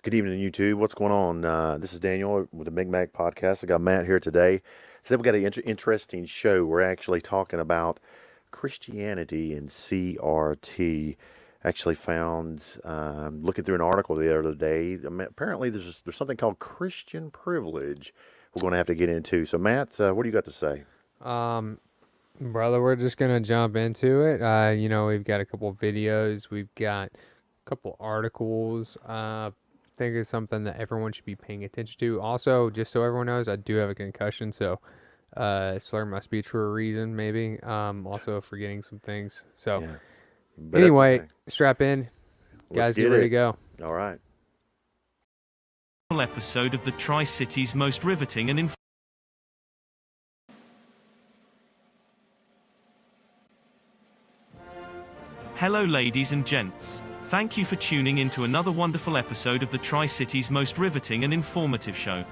Good evening, YouTube. What's going on? This is Daniel with the McMak podcast. I got Matt here today. Today we got an interesting show. We're actually talking about Christianity and CRT. Actually found looking through an article the other day. Apparently, there's something called Christian privilege. We're going to have to get into. So, Matt, what do you got to say? Um, Brother, we're just gonna jump into it. We've got a couple of videos, we've got a couple articles. I think it's something that everyone should be paying attention to. Also, just so everyone knows, I do have a concussion, so slur my speech for a reason, maybe. Also forgetting some things. So Yeah, but that's anyway, okay. strap in, Let's guys, get get ready to it. go. All right. Episode of the Tri-Cities most riveting and Hello ladies and gents. Thank you for tuning in to another wonderful episode of the Tri-Cities most riveting and informative show.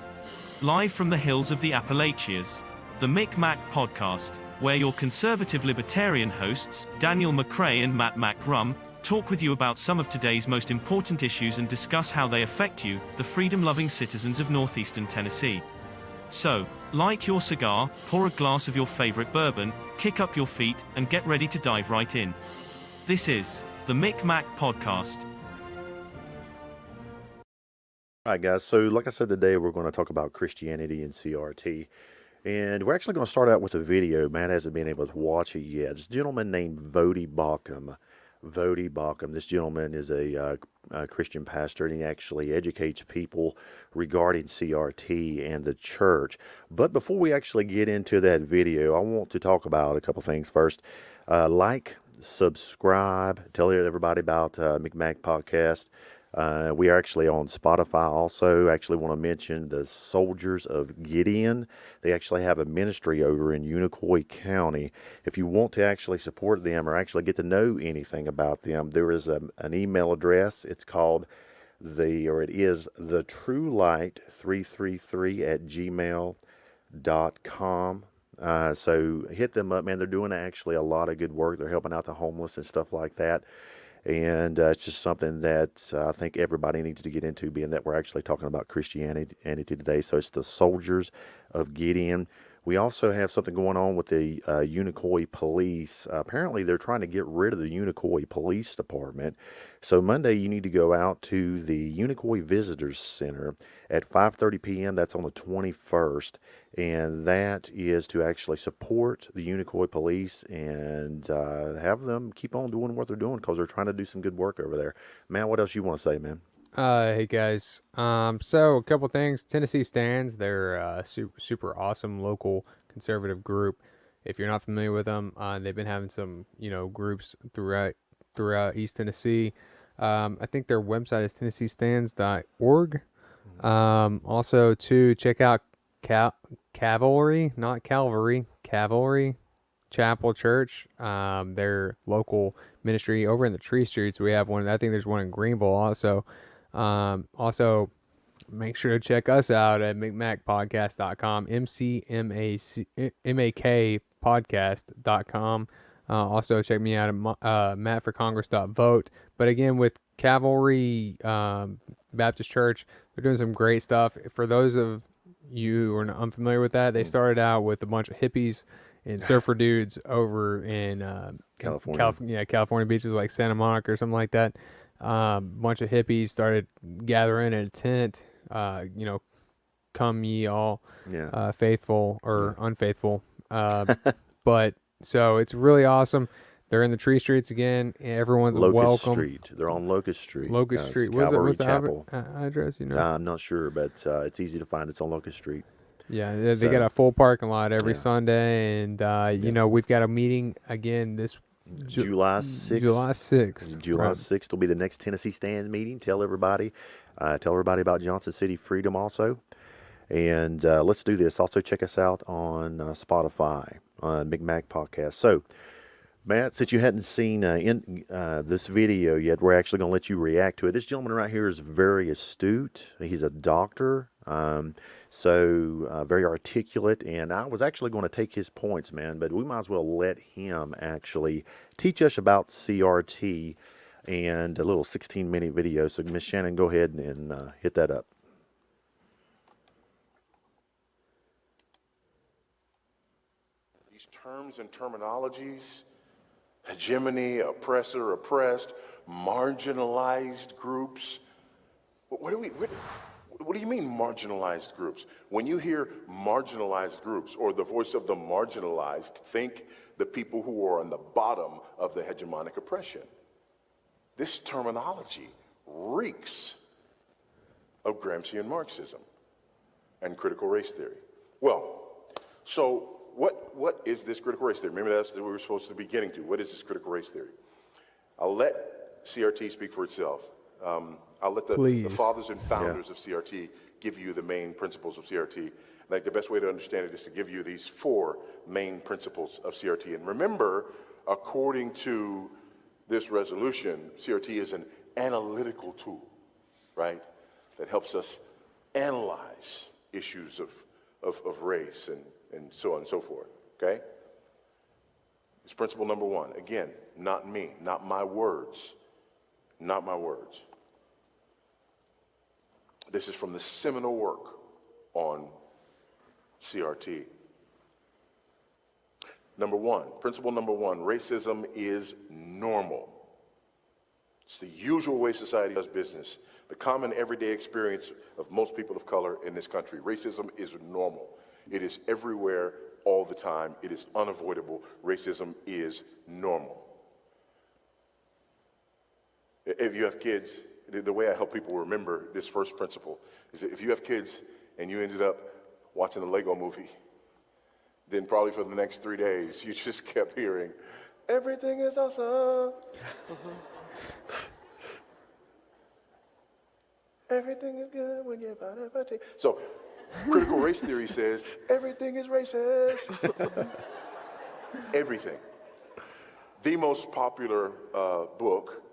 Live from the hills of the Appalachians, the McMak podcast, where your conservative libertarian hosts, Daniel McCrae and McMak talk with you about some of today's most important issues and discuss how they affect you, the freedom-loving citizens of northeastern Tennessee. So, light your cigar, pour a glass of your favorite bourbon, kick up your feet, and get ready to dive right in. This is the McMak Podcast. All right, guys. So, like I said, today we're going to talk about Christianity and CRT. And we're actually going to start out with a video. Matt hasn't been able to watch it yet. This gentleman named Vody Bauckham. Vody Bauckham. This gentleman is a Christian pastor, and he actually educates people regarding CRT and the church. But before we actually get into that video, I want to talk about a couple things first. Like, subscribe, tell everybody about McMak Podcast. We are actually on Spotify also. Actually want to mention the Soldiers of Gideon. They actually have a ministry over in Unicoi County. If you want to actually support them or actually get to know anything about them, there is an email address. It is the truelight333 at gmail.com. So hit them up, man. They're doing actually a lot of good work. They're helping out the homeless and stuff like that. And it's just something that I think everybody needs to get into, being that we're actually talking about Christianity today. So it's the Soldiers of Gideon. We also have something going on with the Unicoi Police. Apparently, they're trying to get rid of the Unicoi Police Department. So Monday, you need to go out to the Unicoi Visitors Center at 5:30 p.m. That's on the 21st. And that is to actually support the Unicoi Police and have them keep on doing what they're doing because they're trying to do some good work over there. Man, what else you want to say, man? Hey guys. So a couple things. Tennessee Stands, they're a super awesome local conservative group. If you're not familiar with them, they've been having some, groups throughout East Tennessee. I think their website is tennesseestands.org. Also to check out Cavalry, not Calvary, Cavalry Chapel Church. Their local ministry over in the Tree Streets. We have one. I think there's one in Greenville also. Also, make sure to check us out at McMakPodcast.com, MCMAK podcast.com. Also, check me out at MattForCongress.vote. But again, with Cavalry Baptist Church, they're doing some great stuff. For those of you who are unfamiliar with that, they started out with a bunch of hippies and surfer dudes over in California. California beaches like Santa Monica or something like that. Bunch of hippies started gathering in a tent. Come ye all, Yeah. faithful or Yeah. unfaithful. But so it's really awesome. They're in the Tree Streets again. Everyone's Locust welcome. Street. They're on Locust Street, Locust guys. Street. Calvary What's the Chapel. address? I'm not sure, but it's easy to find. It's on Locust Street. Yeah, they got So, a full parking lot every yeah. Sunday, and Yeah. we've got a meeting again this July 6th. July 6th. July Right. 6th will be the next Tennessee Stands meeting. Tell everybody about Johnson City Freedom also. And let's do this. Also, check us out on Spotify, on McMak Podcast. So, Matt, since you hadn't seen this video yet, we're actually going to let you react to it. This gentleman right here is very astute. He's a doctor, so very articulate. And I was actually going to take his points, man, but we might as well let him actually teach us about CRT and a little 16-minute video. So, Miss Shannon, go ahead and hit that up. These terms and terminologies, hegemony, oppressor, oppressed, marginalized groups. What do you mean marginalized groups? When you hear marginalized groups or the voice of the marginalized, think the people who are on the bottom of the hegemonic oppression. This terminology reeks of Gramscian Marxism and critical race theory. Well, so what is this critical race theory? Remember that's what we were supposed to be getting to. What is this critical race theory? I'll let CRT speak for itself. I'll let the fathers and founders of CRT give you the main principles of CRT. I think the best way to understand it is to give you these 4 main principles of CRT. And remember, according to this resolution, CRT is an analytical tool, right? That helps us analyze issues of race and so on and so forth, okay? It's principle number 1. Again, not me, not my words, not my words. This is from the seminal work on CRT. Number 1, principle number 1, racism is normal. It's the usual way society does business, the common everyday experience of most people of color in this country. Racism is normal. It is everywhere all the time. It is unavoidable. Racism is normal. If you have kids, the way I help people remember this first principle is that if you have kids and you ended up watching the Lego movie, then probably for the next 3 days, you just kept hearing, everything is awesome. Everything is good when you're about. So, critical race theory says, everything is racist. Everything. The most popular book,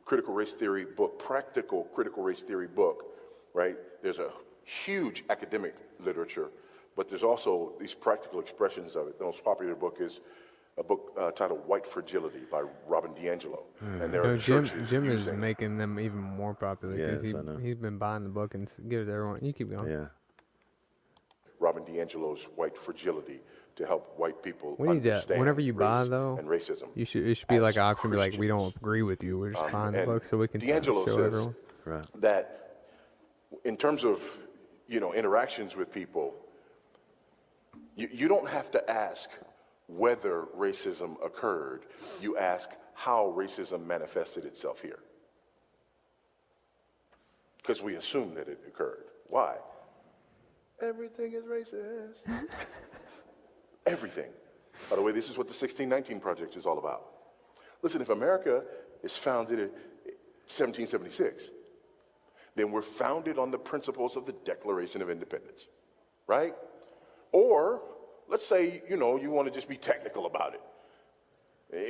critical race theory book, practical critical race theory book, right? There's a huge academic literature, but there's also these practical expressions of it. The most popular book is a book titled White Fragility by Robin DiAngelo. And there are Jim churches is making them even more popular because he's been buying the book and give it to everyone. You keep going. Yeah. Robin DiAngelo's White Fragility to help white people We need to, understand whenever you buy race though, and racism. it should be like an option, be like, we Christians. don't agree with you. We're just buying the And book so we can DiAngelo show says everyone. Right. that in terms of, interactions with people, you don't have to ask whether racism occurred. You ask how racism manifested itself here. Because we assume that it occurred. Why? Everything is racist. Everything. By the way, this is what the 1619 Project is all about. Listen, if America is founded in 1776, then we're founded on the principles of the Declaration of Independence, right? Or, let's say, you want to just be technical about it.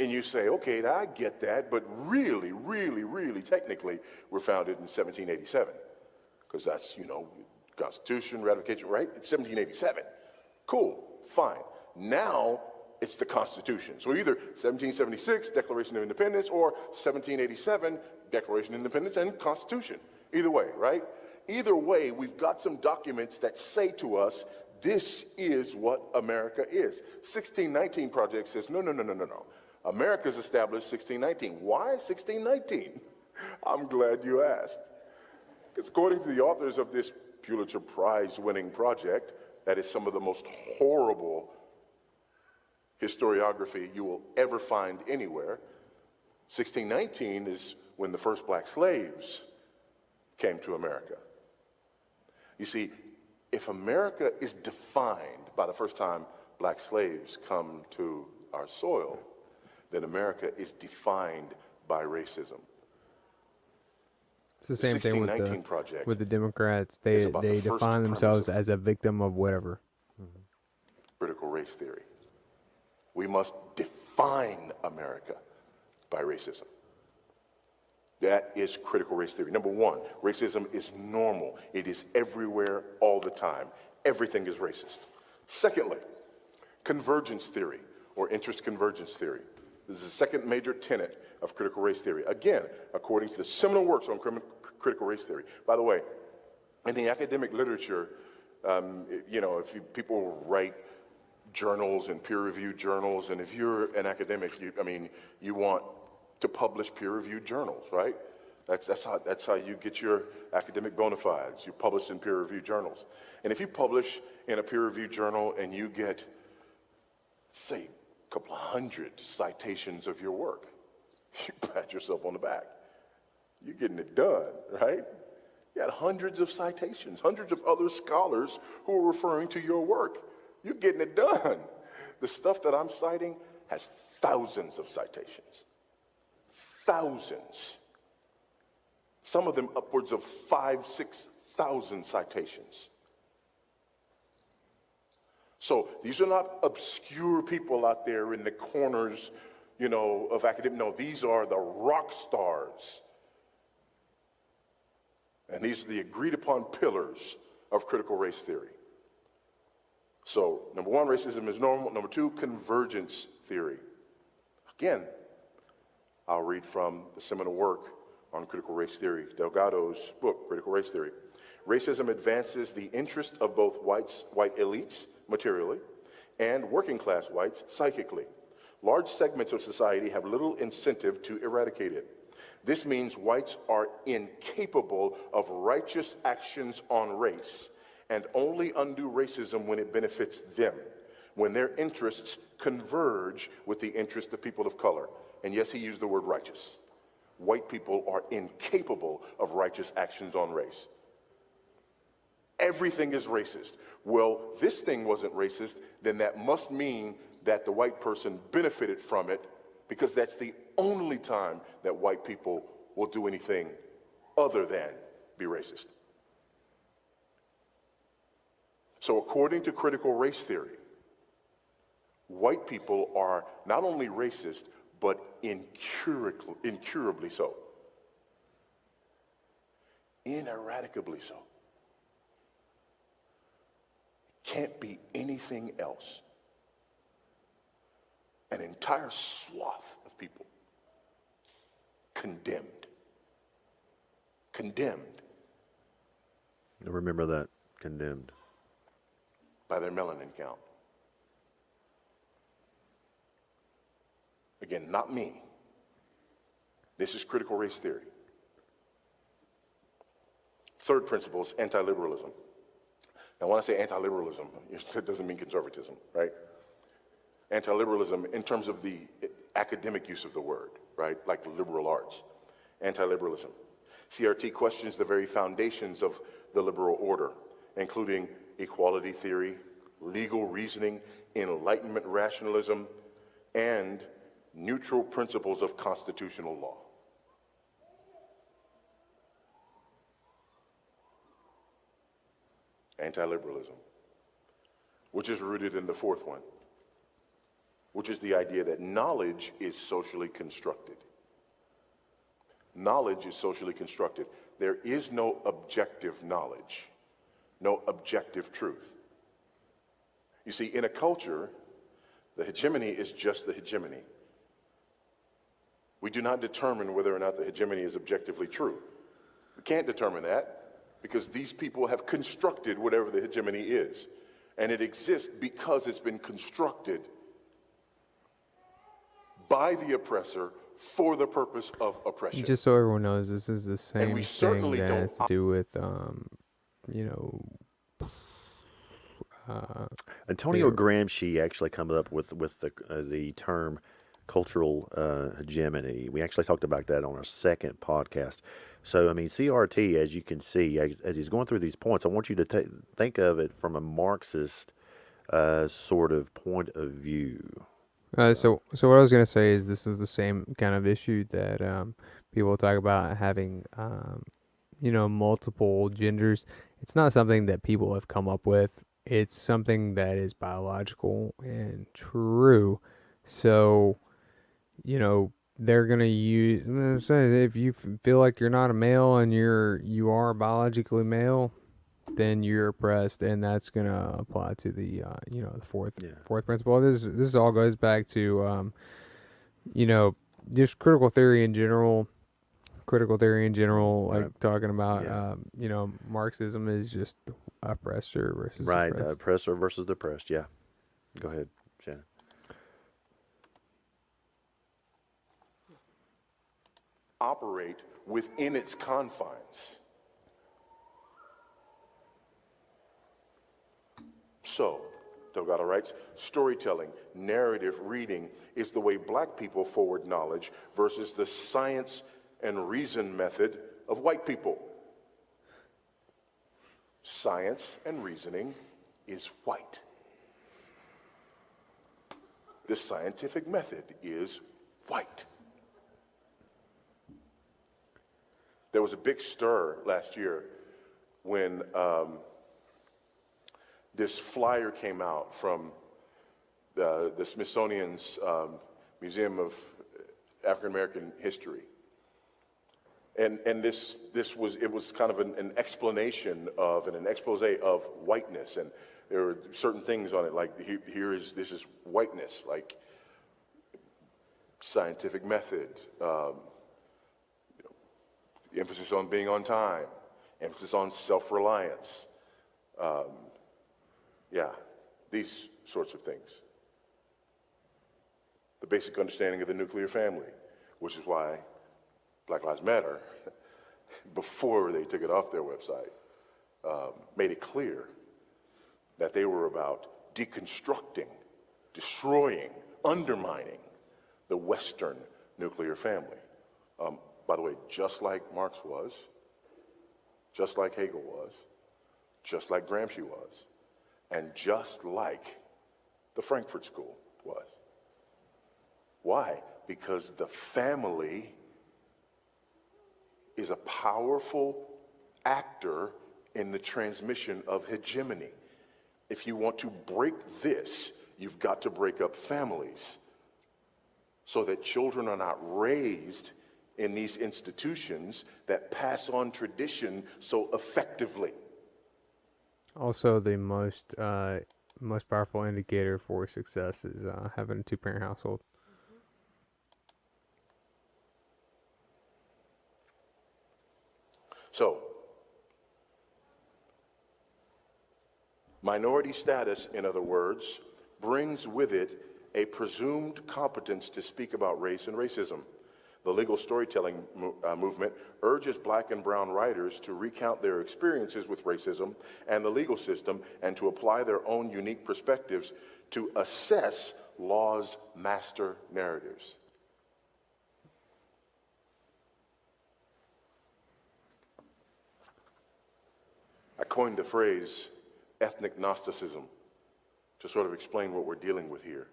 And you say, okay, I get that, but really, really, really technically, we're founded in 1787. Because that's, Constitution, ratification, right? 1787. Cool, fine. Now, it's the Constitution. So either 1776, Declaration of Independence, or 1787, Declaration of Independence and Constitution. Either way, right? Either way, we've got some documents that say to us, this is what America is. 1619 Project says, no. America's established 1619. Why 1619? I'm glad you asked. Because according to the authors of this Pulitzer Prize-winning project, that is some of the most horrible historiography you will ever find anywhere. 1619 is when the first black slaves came to America. You see, if America is defined by the first time black slaves come to our soil, then America is defined by racism. It's the same thing with the Democrats. They define themselves as a victim of whatever. Critical race theory. We must define America by racism. That is critical race theory. Number 1, racism is normal. It is everywhere all the time. Everything is racist. Secondly, convergence theory or interest convergence theory. This is the second major tenet of critical race theory. Again, according to the seminal works on critical race theory. By the way, in the academic literature, if people write journals and peer-reviewed journals, and if you're an academic, you want to publish peer-reviewed journals, right? That's how you get your academic bona fides. You publish in peer-reviewed journals. And if you publish in a peer-reviewed journal and you get, say, a couple of hundred citations of your work, you pat yourself on the back. You're getting it done, right? You had hundreds of citations, hundreds of other scholars who are referring to your work. You're getting it done. The stuff that I'm citing has thousands of citations. Thousands. Some of them upwards of 5,000, 6,000 citations. So these are not obscure people out there in the corners, of academia. No, these are the rock stars. And these are the agreed upon pillars of critical race theory. So, number one, racism is normal. Number two, convergence theory. Again, I'll read from the seminal work on critical race theory, Delgado's book, Critical Race Theory. Racism advances the interest of both white elites, materially, and working class whites, psychically. Large segments of society have little incentive to eradicate it. This means whites are incapable of righteous actions on race and only undo racism when it benefits them, when their interests converge with the interests of people of color. And yes, he used the word righteous. White people are incapable of righteous actions on race. Everything is racist. Well, this thing wasn't racist, then that must mean that the white person benefited from it, because that's the only time that white people will do anything other than be racist. So according to critical race theory, white people are not only racist, but incurably so. Ineradicably so. Can't be anything else. An entire swath of people condemned. Condemned. Remember that, condemned. By their melanin count. Again, not me. This is critical race theory. Third principle is anti-liberalism. Now, when I say anti-liberalism, it doesn't mean conservatism, right? Anti-liberalism in terms of the academic use of the word, right? Like liberal arts. Anti-liberalism. CRT questions the very foundations of the liberal order, including equality theory, legal reasoning, Enlightenment rationalism, and neutral principles of constitutional law. Anti-liberalism, which is rooted in the fourth one, which is the idea that knowledge is socially constructed. Knowledge is socially constructed. There is no objective knowledge, no objective truth. You see, in a culture, the hegemony is just the hegemony. We do not determine whether or not the hegemony is objectively true. We can't determine that because these people have constructed whatever the hegemony is. And it exists because it's been constructed by the oppressor for the purpose of oppression. Just so everyone knows, this is the same we thing certainly that has don't- to do with, Antonio Yeah. Gramsci actually comes up with the term cultural hegemony. We actually talked about that on our second podcast. So, I mean, CRT, as you can see, as he's going through these points, I want you to think of it from a Marxist sort of point of view. So what I was gonna say is this is the same kind of issue that people talk about having, multiple genders. It's not something that people have come up with. It's something that is biological and true. So, they're gonna use. I'm gonna say if you feel like you're not a male and you are biologically male, then you're oppressed, and that's gonna apply to the the fourth Yeah. principle. This all goes back to just critical theory in general. Critical theory in general, Right. like talking about, Yeah. Marxism is just oppressor versus Right. oppressed. Oppressor versus depressed. Yeah. Go ahead, Shannon. Operate within its confines. So, Delgado writes, storytelling, narrative reading is the way black people forward knowledge versus the science and reason method of white people. Science and reasoning is white. The scientific method is white. There was a big stir last year when this flyer came out from the Smithsonian's Museum of African American History. And this was kind of an explanation of, and an expose of whiteness. And there were certain things on it, like this is whiteness, like scientific method, emphasis on being on time, emphasis on self-reliance. Yeah, these sorts of things. The basic understanding of the nuclear family, which is why Black Lives Matter, before they took it off their website, made it clear that they were about deconstructing, destroying, undermining the Western nuclear family. By the way, just like Marx was, just like Hegel was, just like Gramsci was, and just like the Frankfurt School was. Why? Because the family is a powerful actor in the transmission of hegemony. If you want to break this, you've got to break up families so that children are not raised in these institutions that pass on tradition so effectively. Also, the most powerful indicator for success is having a two-parent household. So, minority status, in other words, brings with it a presumed competence to speak about race and racism. The legal storytelling movement urges black and brown writers to recount their experiences with racism and the legal system and to apply their own unique perspectives to assess law's master narratives. I coined the phrase ethnic Gnosticism to sort of explain what we're dealing with here.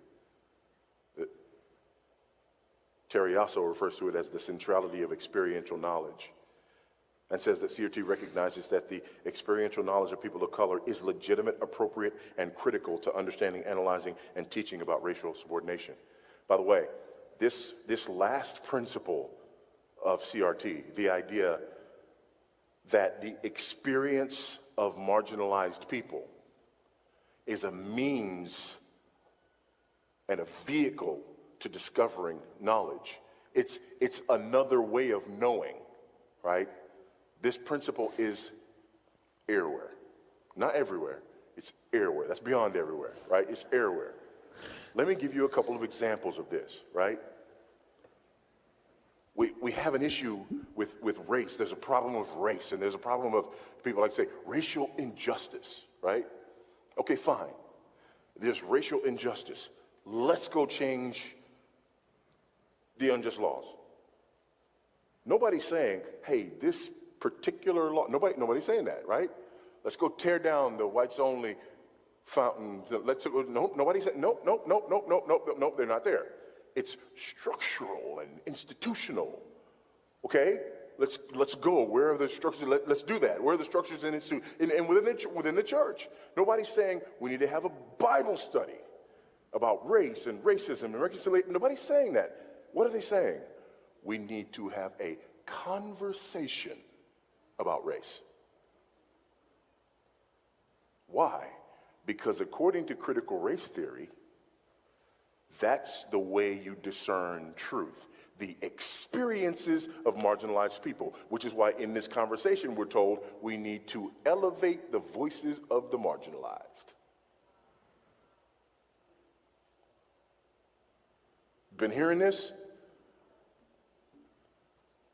Terry also refers to it as the centrality of experiential knowledge and says that CRT recognizes that the experiential knowledge of people of color is legitimate, appropriate, and critical to understanding, analyzing, and teaching about racial subordination. By the way, this last principle of CRT, the idea that the experience of marginalized people is a means and a vehicle to discovering knowledge. It's another way of knowing, right? This principle is everywhere. Not everywhere, it's everywhere. That's beyond everywhere, right? It's everywhere. Let me give you a couple of examples of this, right? We have an issue with race. There's a problem with race, and there's a problem of, people like to say, racial injustice, right? Okay, fine. There's racial injustice. Let's go change the unjust laws. Nobody's saying, hey, this particular law, nobody's saying that, right? Let's go tear down the whites only fountain. Nobody's saying, nope, they're not there. It's structural and institutional, okay? Let's go. Where are the structures? Let's do that. Where are the structures and within the church? Nobody's saying we need to have a Bible study about race and racism and reconciliation. Nobody's saying that. What are they saying? We need to have a conversation about race. Why? Because according to critical race theory, that's the way you discern truth. the experiences of marginalized people, which is why in this conversation we're told we need to elevate the voices of the marginalized. Been hearing this?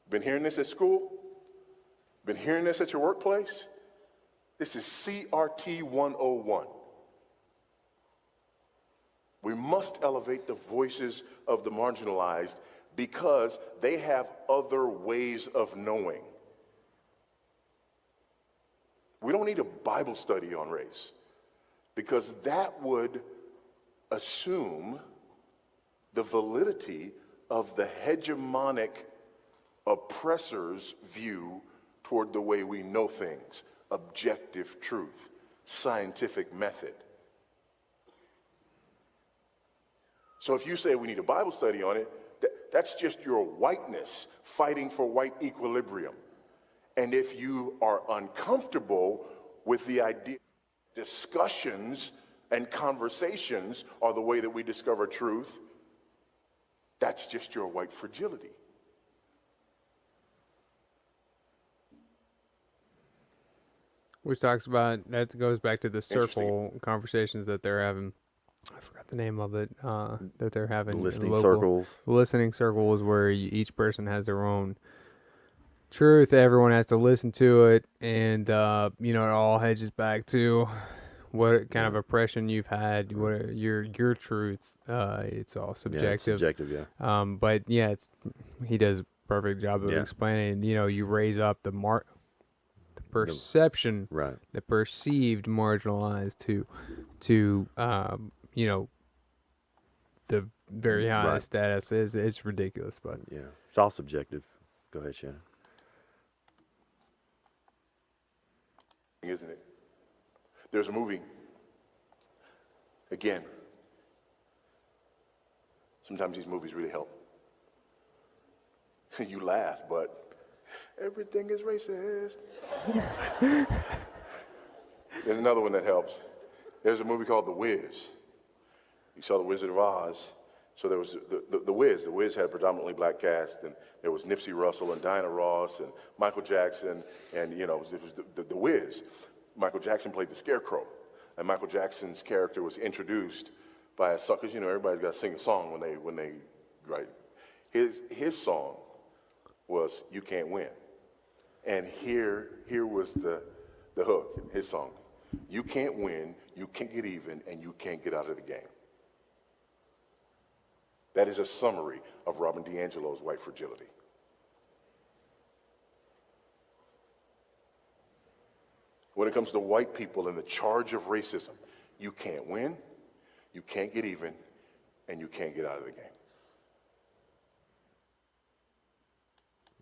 Been hearing this at school? Been hearing this at your workplace? This is CRT 101. We must elevate the voices of the marginalized because they have other ways of knowing. We don't need a Bible study on race because that would assume the validity of the hegemonic oppressor's view toward the way we know things, objective truth, scientific method. So if you say we need a Bible study on it, that's just your whiteness fighting for white equilibrium. And if you are uncomfortable with the idea, discussions and conversations are the way that we discover truth, that's just your white fragility. Which talks about, that goes back to the circle conversations that they're having. I forgot the name of it, that they're having. Listening local. circles. Listening circles where each person has their own truth. Everyone has to listen to it. And, it all hedges back to what kind of oppression you've had, what your truth. It's all subjective. Yeah, it's subjective, yeah. But yeah, he does a perfect job of explaining. You raise up the perception, right, the perceived marginalized to the very high status. It's ridiculous, but yeah, it's all subjective. Go ahead, Shannon. Isn't it? There's a movie. Again, sometimes these movies really help. You laugh, but everything is racist. There's another one that helps. There's a movie called The Wiz. You saw The Wizard of Oz. So there was the Wiz. The Wiz had a predominantly black cast, and there was Nipsey Russell and Diana Ross and Michael Jackson, and it was the Wiz. Michael Jackson played the Scarecrow, and Michael Jackson's character was introduced by a song, because everybody's got to sing a song when they write. His song was "You Can't Win," and here was the hook in his song: "You can't win, you can't get even, and you can't get out of the game." That is a summary of Robin DiAngelo's white fragility. When it comes to white people and the charge of racism, you can't win, you can't get even, and you can't get out of the game.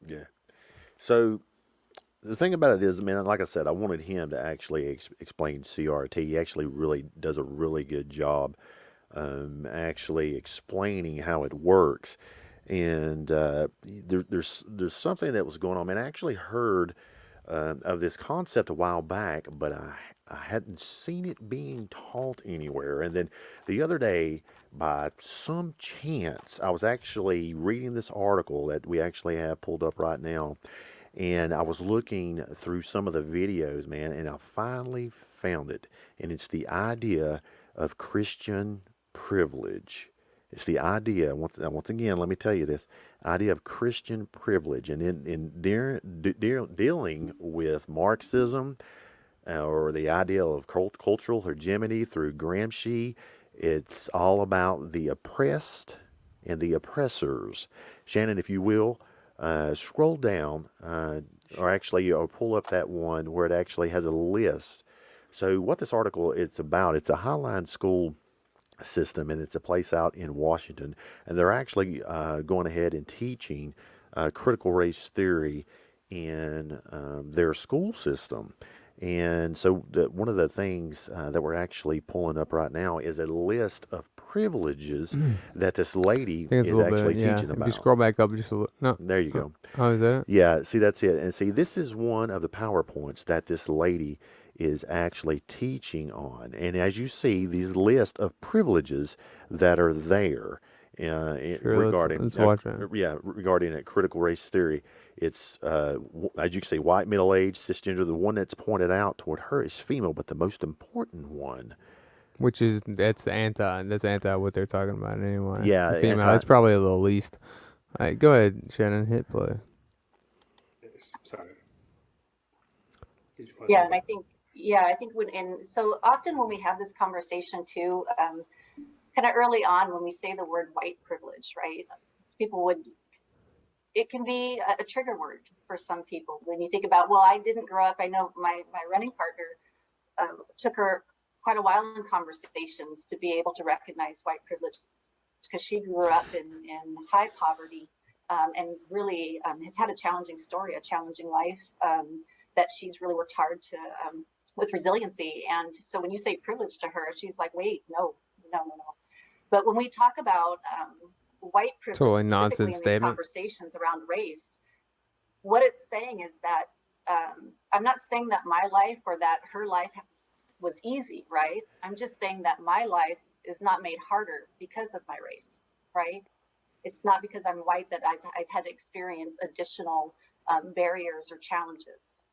Yeah. So the thing about it is, like I said, I wanted him to actually explain CRT. He actually really does a really good job actually explaining how it works. And there's something that was going on. I actually heard of this concept a while back, but I hadn't seen it being taught anywhere. And then the other day, by some chance, I was actually reading this article that we actually have pulled up right now, and I was looking through some of the videos, man, and I finally found it. And it's the idea of Christian privilege. It's the idea, once again, let me tell you this, idea of Christian privilege. And in dealing with Marxism, or the idea of cultural hegemony through Gramsci, it's all about the oppressed and the oppressors. Shannon, if you will, scroll down, or actually pull up that one where it actually has a list. So what this article it's about, it's a Highline school system, and it's a place out in Washington, and they're actually going ahead and teaching critical race theory in their school system. And so one of the things that we're actually pulling up right now is a list of privileges that this lady is actually teaching about. If you scroll back up just a little. No. There you go. Oh, is that it? Yeah, see, that's it. And see, this is one of the PowerPoints that this lady is actually teaching on. And as you see, these list of privileges that are there. Sure, regarding let's watch it. regarding a critical race theory. It's as you can see, white, middle-aged, cisgender. The one that's pointed out toward her is female, but the most important one, Which is that's anti what they're talking about anyway. yeah, The female, anti. it's probably the least. All right, go ahead, Shannon, hit play. Sorry. Did you want to Yeah, say and I think, I think so often when we have this conversation too, kind of early on when we say the word white privilege, right? People would, it can be a trigger word for some people. When you think about, well, I didn't grow up, I know my running partner took her quite a while in conversations to be able to recognize white privilege because she grew up in high poverty and really has had a challenging story, a challenging life that she's really worked hard to with resiliency. And so when you say privilege to her, she's like, wait, no. But when we talk about white privilege, Totally specifically nonsense in these statement. conversations around race, what it's saying is that I'm not saying that my life or that her life was easy, right? I'm just saying that my life is not made harder because of my race, right? It's not because I'm white that I've had to experience additional barriers or challenges,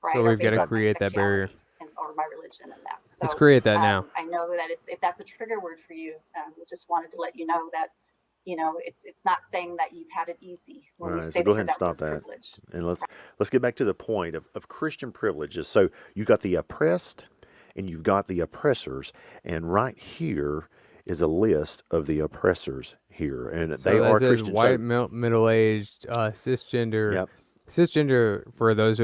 right? So Or we've got based to on my create that barrier. sexuality or my religion and that. So Let's create that now. I know that if that's a trigger word for you, just wanted to let you know that, it's not saying that you've had it easy All when we right, say so go we ahead hear and that word stop that, privilege. and let's get back to the point of Christian privileges. So you got the oppressed, and you've got the oppressors, and right here is a list of the oppressors here, and So they that are says Christian. white, So, middle-aged, cisgender. yep, Cisgender, for those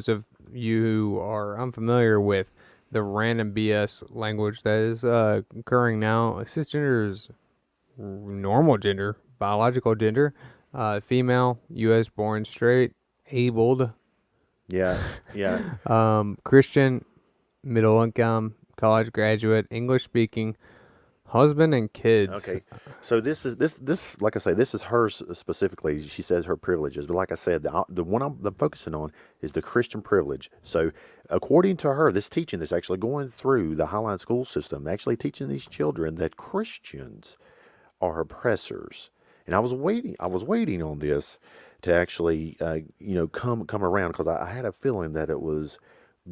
of you who are unfamiliar with the random BS language that is occurring now, cisgender is normal gender, biological gender, female, U.S. born, straight, abled, yeah, yeah. Christian, middle income, college graduate, English speaking, husband and kids. Okay, so this like I say, this is hers specifically. She says her privileges, but like I said, the one I'm focusing on is the Christian privilege. So according to her, this teaching that's actually going through the Highline school system, actually teaching these children that Christians are oppressors. And I was waiting on this to actually come around because I had a feeling that it was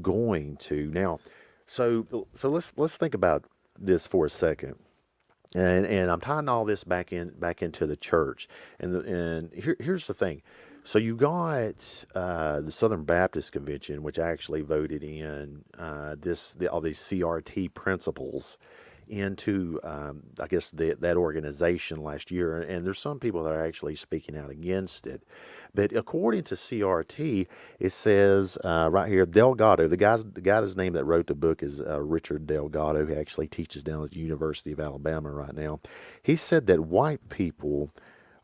going to. Now, so let's think about this for a second. And I'm tying all this back into the church. And here's the thing. So you got the Southern Baptist Convention, which actually voted in all these CRT principles into I guess that organization last year. And there's some people that are actually speaking out against it. But according to CRT, it says right here, Delgado, the guy's name that wrote the book is Richard Delgado, who actually teaches down at the University of Alabama right now. He said that white people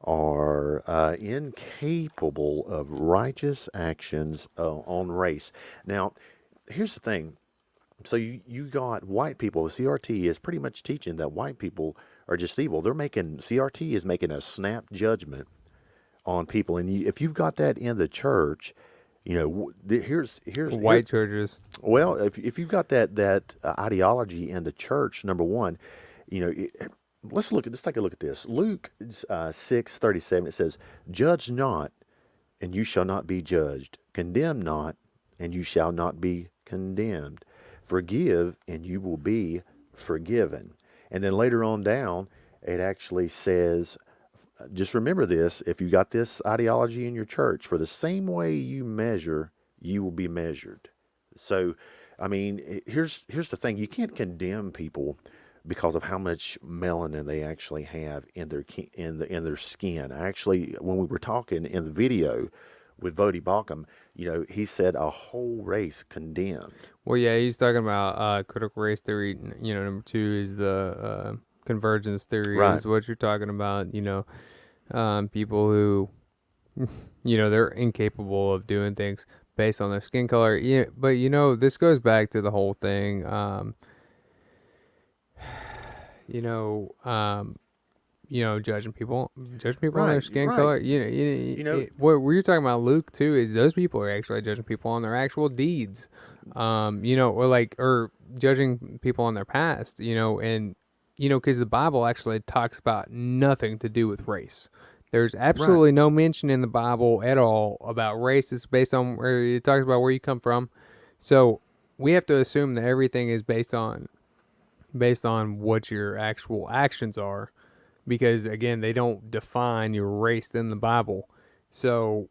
are incapable of righteous actions on race. Now, here's the thing. So you got white people. The CRT is pretty much teaching that white people are just evil. CRT is making a snap judgment on people, and if you've got that in the church, here's White churches. well, if you've got that ideology in the church, number one, you know, it, let's take a look at this. Luke 6:37. It says, "Judge not, and you shall not be judged. Condemn not, and you shall not be condemned. Forgive, and you will be forgiven." And then later on down, it actually says, just remember this: if you got this ideology in your church, for the same way you measure, you will be measured. So, I mean, here's the thing: you can't condemn people because of how much melanin they actually have in in their skin. Actually, when we were talking in the video with Vodi Bakum, he said a whole race condemned. Well, yeah, he's talking about critical race theory. Number two is the convergence theory, Right. is what you're talking about. People who, they're incapable of doing things based on their skin color. Yeah, but this goes back to the whole thing. You know, um, judging people on their Right. skin Right. color. You know. What were you talking about, Luke? Too, is those people are actually judging people on their actual deeds. Or judging people on their past. And because the Bible actually talks about nothing to do with race. There's absolutely no mention in the Bible at all about race. It's based on where it talks about where you come from. So we have to assume that everything is based on what your actual actions are, because again, they don't define your race in the Bible. So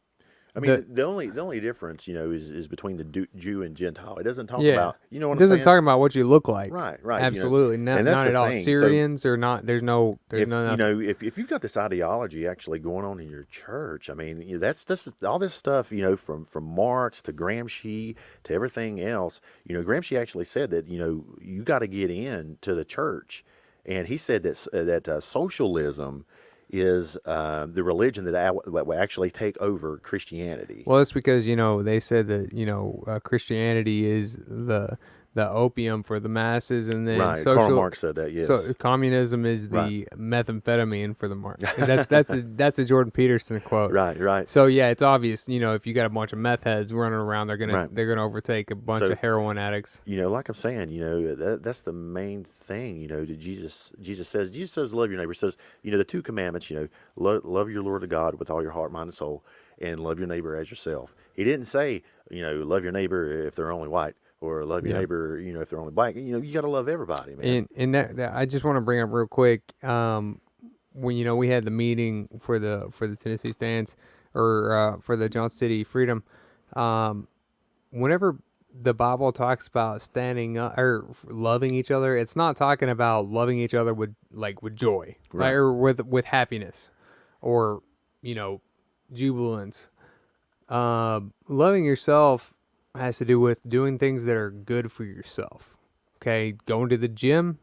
I mean, the only difference, is between the Jew and Gentile. It doesn't talk yeah, about, you know it what I'm doesn't saying? talk about what you look like. Right, right. Absolutely not, And that's not the at all. thing. So Syrians or not. There's no nothing. if you've got this ideology actually going on in your church, I mean, that's all this stuff, from Marx to Gramsci to everything else. Gramsci actually said that, you got to get in to the church, and he said that socialism is the religion that will actually take over Christianity. Well, it's because they said that Christianity is the opium for the masses, and then Right, Karl Marx said that. Yes. so communism is Right. the methamphetamine for the mark. And that's a Jordan Peterson quote. Right, right. So yeah, it's obvious. If you got a bunch of meth heads running around, Right. they're gonna overtake a bunch So, of heroin addicts. like I'm saying, that's the main thing, that Jesus says, love your neighbor. He says, the two commandments, love your Lord God with all your heart, mind, and soul, and love your neighbor as yourself. He didn't say, love your neighbor if they're only white, or love your Yeah. neighbor, if they're only black. You got to love everybody, man. And that I just want to bring up real quick. When we had the meeting for the Tennessee Stands, or for the Johnson City Freedom, whenever the Bible talks about standing up or loving each other, it's not talking about loving each other with joy, Right. or with happiness, or jubilance. Loving yourself has to do with doing things that are good for yourself. Okay, going to the gym.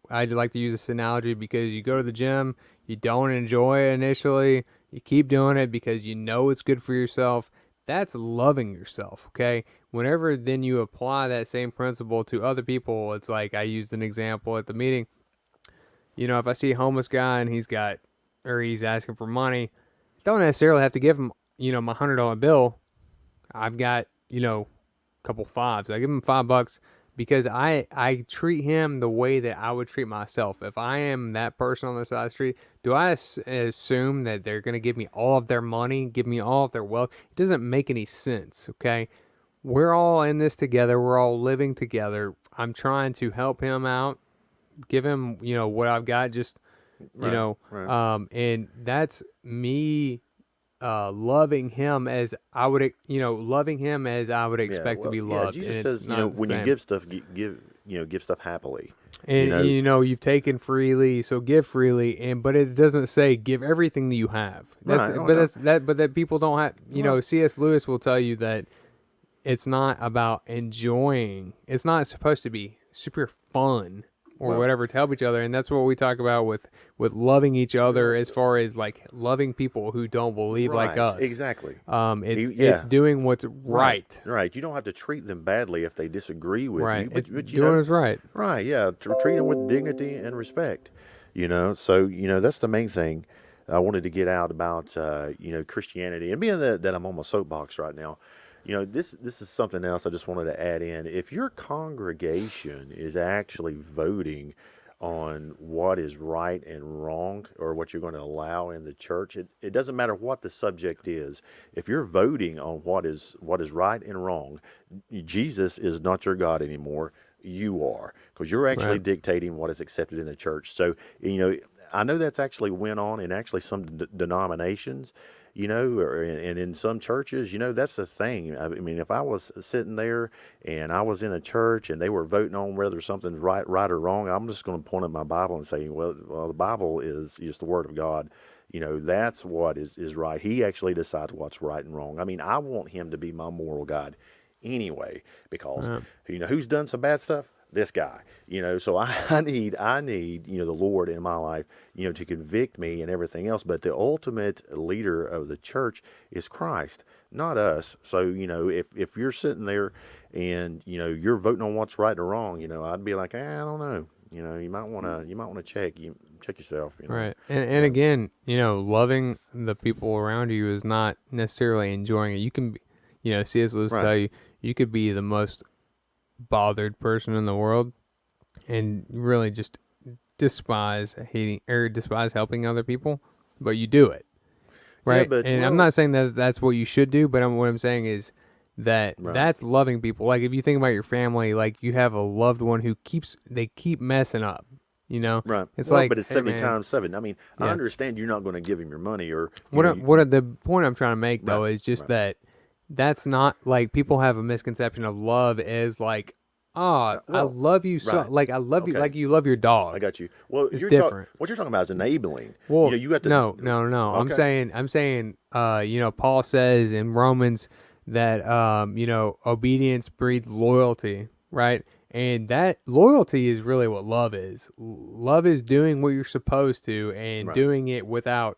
I'd like to use this analogy because you go to the gym, you don't enjoy it initially, you keep doing it because you know it's good for yourself. That's loving yourself, okay? Whenever then you apply that same principle to other people, it's like I used an example at the meeting. If I see a homeless guy and he's asking for money, don't necessarily have to give him, my $100 bill. I've got, a couple fives. I give him $5 because I treat him the way that I would treat myself. If I am that person on the side of the street, do I assume that they're going to give me all of their money, give me all of their wealth? It doesn't make any sense, okay? We're all in this together. We're all living together. I'm trying to help him out, give him, what I've got, just, Right. and that's me loving him as I would, loving him as I would expect to be loved. Jesus And says, it's not the when you same. give stuff, give stuff happily. And You know, you've taken freely, so give freely. But it doesn't say give everything that you have. Right. Oh, no. But that people don't have. C.S. Lewis will tell you that it's not about enjoying. It's not supposed to be super fun or Well- whatever to help each other, and that's what we talk about with loving each other, as far as like loving people who don't believe like Right, us. exactly. It's doing what's right. Right. You don't have to treat them badly if they distree with Right. you. It's But doing what's right. right, yeah. Treat them with dignity and respect. So that's the main thing I wanted to get out about Christianity. And being that I'm on my soapbox right now, this is something else I just wanted to add in. If your congregation is actually voting on what is right and wrong, or what you're going to allow in the church, it doesn't matter what the subject is. If you're voting on what is right and wrong, Jesus is not your God anymore. You are, because you're actually Right. dictating what is accepted in the church. So I know that's actually went on in actually some denominations, and in some churches, that's the thing. I mean, if I was sitting there and I was in a church and they were voting on whether something's right or wrong, I'm just going to point at my Bible and say, well, the Bible is just the Word of God. That's what is right. He actually decides what's right and wrong. I mean, I want him to be my moral guide anyway, because who's done some bad stuff? This guy. So I need the Lord in my life, to convict me and everything else. But the ultimate leader of the church is Christ, not us. So if you're sitting there and you're voting on what's right or wrong, I'd be like, I don't know. You might want to check yourself. Right. And again, loving the people around you is not necessarily enjoying it. You can be, C.S. Lewis Right. tell you, you could be the most bothered person in the world and really just despise helping other people, but you do it, Yeah, right? but And I'm well, not saying that that's what you should do, but what I'm saying is that right, that's loving people. Like if you think about your family, like you have a loved one who keep messing up, you know? right. It's Well, like, but it's hey 70 man, times 7. I mean, I yeah. understand you're not going to give him your money or, The point I'm trying to make right, though is just right. that that's not like people have a misconception of love as like, oh, I Well, love you so right. like I love you Okay. like you love your I dog. got you. Well, It's different. what you're talking about is enabling. Well, You have to, no. okay. I'm saying, Paul says in Romans that, obedience breeds loyalty, right? And that loyalty is really what love is. Love is doing what you're supposed to and Right. doing it without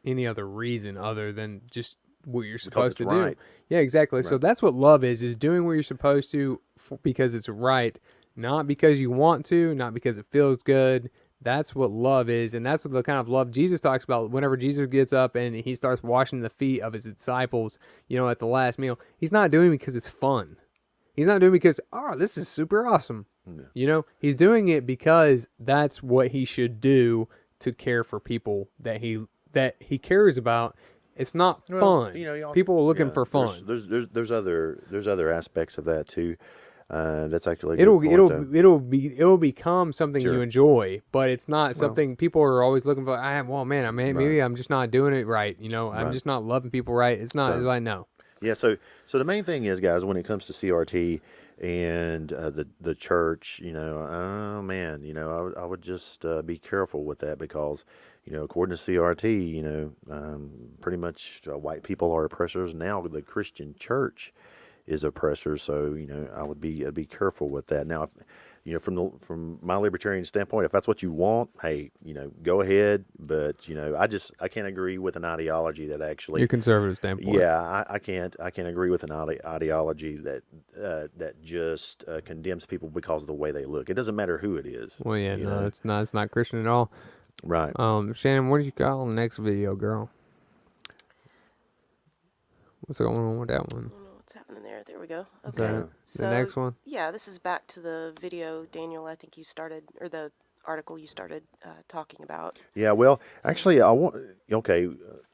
any other reason other than just what you're Because supposed it's to do. right. Yeah, exactly. So Right. that's what love is doing what you're supposed to because it's right, not because you want to, not because it feels good. That's what love is, and that's what the kind of love Jesus talks about. Whenever Jesus gets up and he starts washing the feet of his disciples, at the last meal, he's not doing it because it's fun. He's not doing it because, oh, this is super awesome. Yeah. He's doing it because that's what he should do to care for people that he cares about. It's not Well, fun. you also, People are looking yeah, for fun. there's other aspects of that too. That's actually a good It'll point, though. it'll become something you Sure. enjoy, but it's not Well, something people are always looking for. Well, man, right, maybe I'm just not doing it right. I'm right. just not loving people right. It's not. It's So, like no. yeah, so the main thing is, guys, when it comes to CRT and the church, oh man, I would just be careful with that because, according to CRT, pretty much white people are oppressors. Now the Christian church is oppressor, so I'd be careful with that. Now, if, from my libertarian standpoint, if that's what you want, hey, go ahead. But I can't agree with an ideology that Your actually. conservative standpoint. Yeah, I can't agree with an ideology that just condemns people because of the way they look. It doesn't matter who it is, Well, yeah, you no, know. it's not Christian at all. Right. Shannon, what did you call the next video, girl? What's going on with that I one? don't know what's happening there. There we go. Is Okay. Yeah. that the So, next one? yeah, this is back to the video, Daniel, I think you started, or the article you started talking about. Yeah. Well, So, actually, I want. Okay.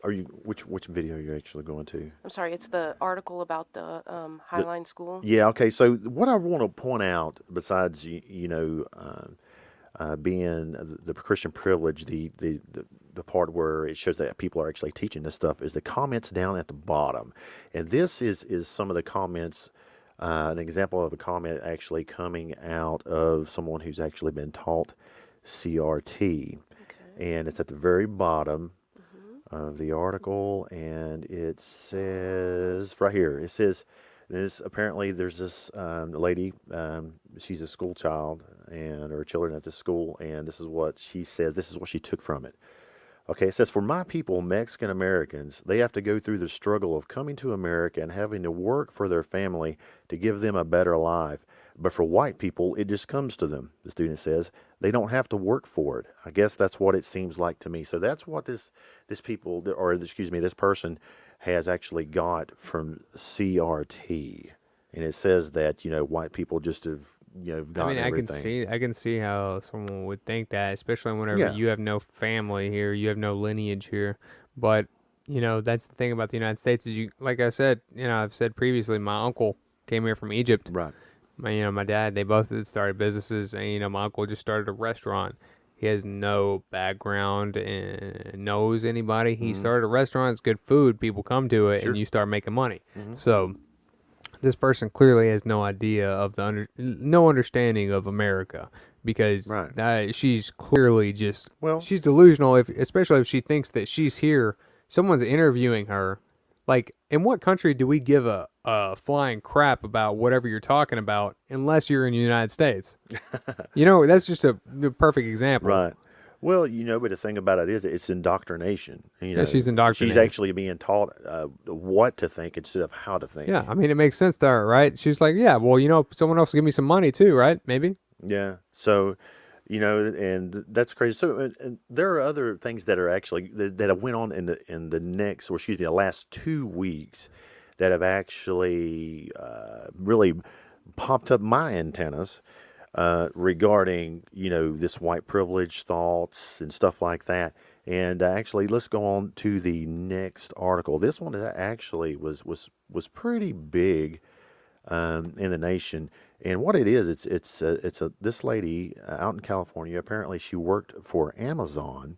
Are you which video are you actually going to? I'm sorry, it's the article about the The, Highline School. yeah. Okay. So what I want to point out, besides being the Christian privilege, the part where it shows that people are actually teaching this stuff is the comments down at the bottom, and this is some of the comments. An example of a comment actually coming out of someone who's actually been taught CRT, Okay. and it's at the very bottom Mm-hmm. of the article, and it says right here. It says this apparently there's this lady. She's a school child, and her children at the school, and this is what she says. This is what she took from it. Okay, it says, for my people, Mexican Americans, they have to go through the struggle of coming to America and having to work for their family to give them a better life. But for white people, it just comes to them, the student says. They don't have to work for it. I guess that's what it seems like to me. So that's what this people, or excuse me, this person has actually got from CRT. And it says that, white people just have, I mean, gotten everything. I can see how someone would think that, especially whenever Yeah, you have no family here, you have no lineage here. But that's the thing about the United States is like I said, I've said previously, my uncle came here from Egypt. right. My dad, they both had started businesses, and my uncle just started a restaurant. He has no background and knows anybody. He Hmm. started a restaurant. It's good food. People come to it, and Sure. you start making money. Hmm. So this person clearly has no idea of no understanding of America because Right. she's clearly just Well, she's delusional. Especially if she thinks that she's here, someone's interviewing her. Like, in what country do we give a flying crap about whatever you're talking about unless you're in the United States? That's just the perfect example. right. Well, but the thing about it is it's indoctrination. Yeah, she's She's indoctrinated. actually being taught what to think instead of how to think. Yeah, I mean, it makes sense to her, right? She's like, yeah, well, someone else will give me some money too, right? Maybe. Yeah. So, and that's crazy. So, and there are other things that are actually that have went on in the next, or excuse me, the last 2 weeks that have actually really popped up my antennas. regarding, this white privilege thoughts and stuff like that. And actually, let's go on to the next article. This one actually was pretty big in the nation. And what it is, it's a this lady out in California. Apparently, she worked for Amazon,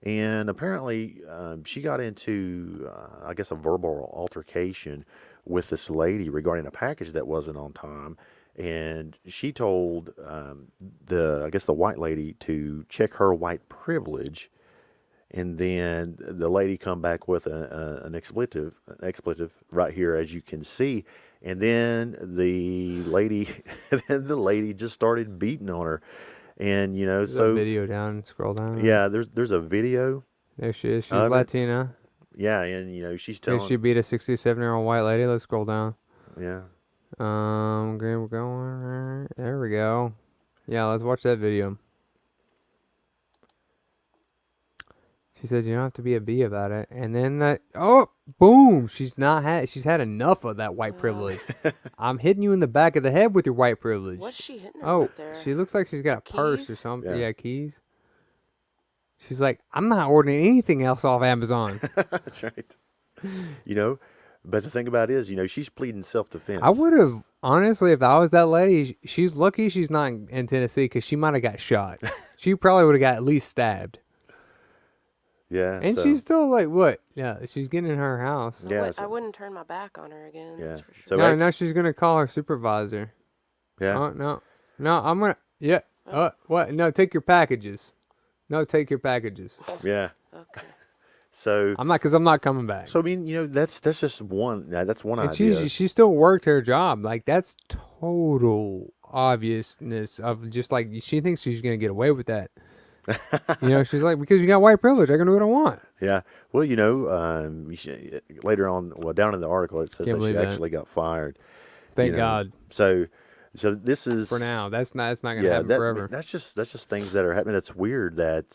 and apparently she got into, I guess, a verbal altercation with this lady regarding a package that wasn't on time. And she told I guess, the white lady to check her white privilege, and then the lady come back with an expletive right here, as you can see, and then the lady, then the lady just started beating on her, and There's a video down. Scroll down. yeah, there's a video There she is. She's of it. Latina. Yeah, and she's Here telling, she beat a 67-year-old white lady. Let's scroll down. yeah, Okay, we're going. There we go. Yeah, let's watch that video. She says you don't have to be a bee about it, and then boom! She's had enough of that white privilege. I'm hitting you in the back of the head with your white privilege. What's she hitting her Oh, with there? she looks like she's got a purse or Keys? something. Yeah. Yeah, keys. She's like, I'm not ordering anything else off Amazon. that's right. But the thing about it is, she's pleading self-defense. I would have, honestly, if I was that lady, she's lucky she's not in Tennessee because she might have got shot. She probably would have got at least stabbed. Yeah, And so, she's still like, what? Yeah, she's getting in her house. yeah, I so, wouldn't turn my back on her again. Yeah, That's for sure. so No, no, she's going to call her supervisor. yeah. Oh, no. No, I'm going to, yeah. What? No, take your packages. No, take your packages. Yeah. Okay. So, I'm not coming back. I mean, that's just one. That's one And idea. she still worked her job. Like, that's total obviousness of just like she thinks she's gonna get away with that. She's like, because you got white privilege, I can do what I want. Yeah. Well, later on, well, down in the article, it says Can't that she believe that. actually got fired. Thank God. So this is For now, it's not gonna yeah. happen forever. That's just things that are happening. That's weird that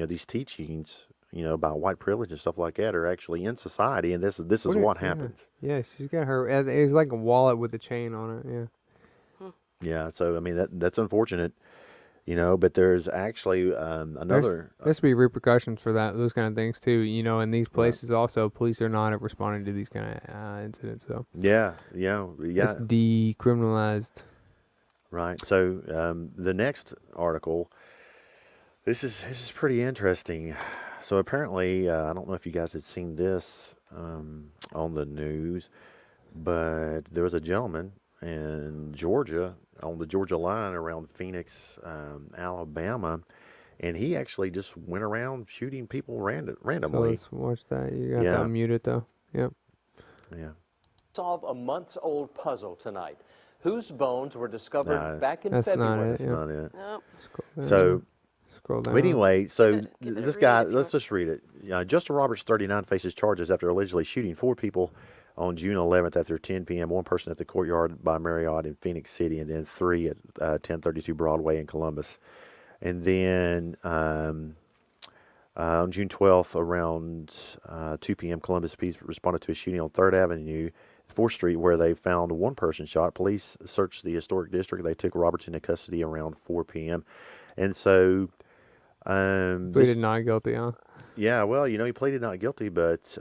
these teachings, about white privilege and stuff like that, are actually in society, and this is what happens. Yeah, she's got her. It's like a wallet with a chain on it. Yeah. Yeah. So I mean, that's unfortunate. But there's actually another. There's to be repercussions for those kind of things too. In these places also, police are not responding to these kind of incidents. So Yeah. it's decriminalized. Right. So the next article, this is pretty interesting. So apparently, I don't know if you guys had seen this on the news, but there was a gentleman in Georgia, on the Georgia line around Phoenix, Alabama, and he actually just went around shooting people So randomly. let's watch that. You got Yeah. to unmute it though. Yep. Yeah. Solve a months-old puzzle tonight. Whose bones were discovered Nah, back in that's not February? it. That's Yeah. not it. Nope. Scroll down. So Scroll down. but anyway, so Give it a this read guy, if you let's want. just read it. Justin Roberts, 39, faces charges after allegedly shooting 4 people on June 11th after 10 p.m. One person at the Courtyard by Marriott in Phoenix City, and then 3 at 1032 Broadway in Columbus. And then on June 12th, around 2 p.m., Columbus police responded to a shooting on 3rd Avenue, 4th Street, where they found one person shot. Police searched the historic district. They took Roberts into custody around 4 p.m. And so, Pleaded not guilty, huh? yeah, well, he pleaded not guilty, but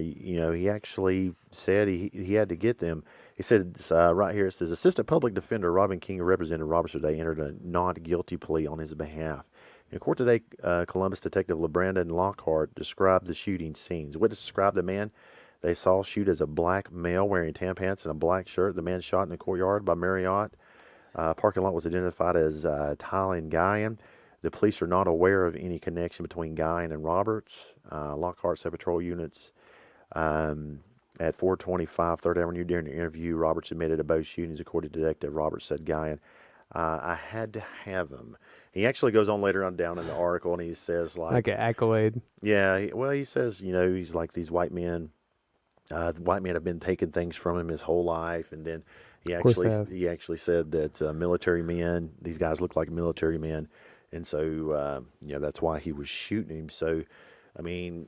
he actually said he had to get them. He said right here, it says Assistant Public Defender Robin King, who represented Roberts today, entered a not guilty plea on his behalf. In court today, Columbus Detective LeBrandon Lockhart described the shooting scenes. Witnesses described the man they saw shoot as a black male wearing tan pants and a black shirt. The man shot in the Courtyard by Marriott parking lot was identified as Tylen Guyan. The police are not aware of any connection between Guyan and Roberts. Lockhart said patrol units at 425 3rd Avenue. During the interview, Roberts admitted to both shootings. According to Detective Roberts, said Guyan, I had to have him. He actually goes on later on down in the article, and he says, Like an accolade. yeah, he says, he's like these white men. The white men have been taking things from him his whole life, and then he course they actually have. said that military men, these guys look like military men, and so that's why he was shooting him. So, I mean,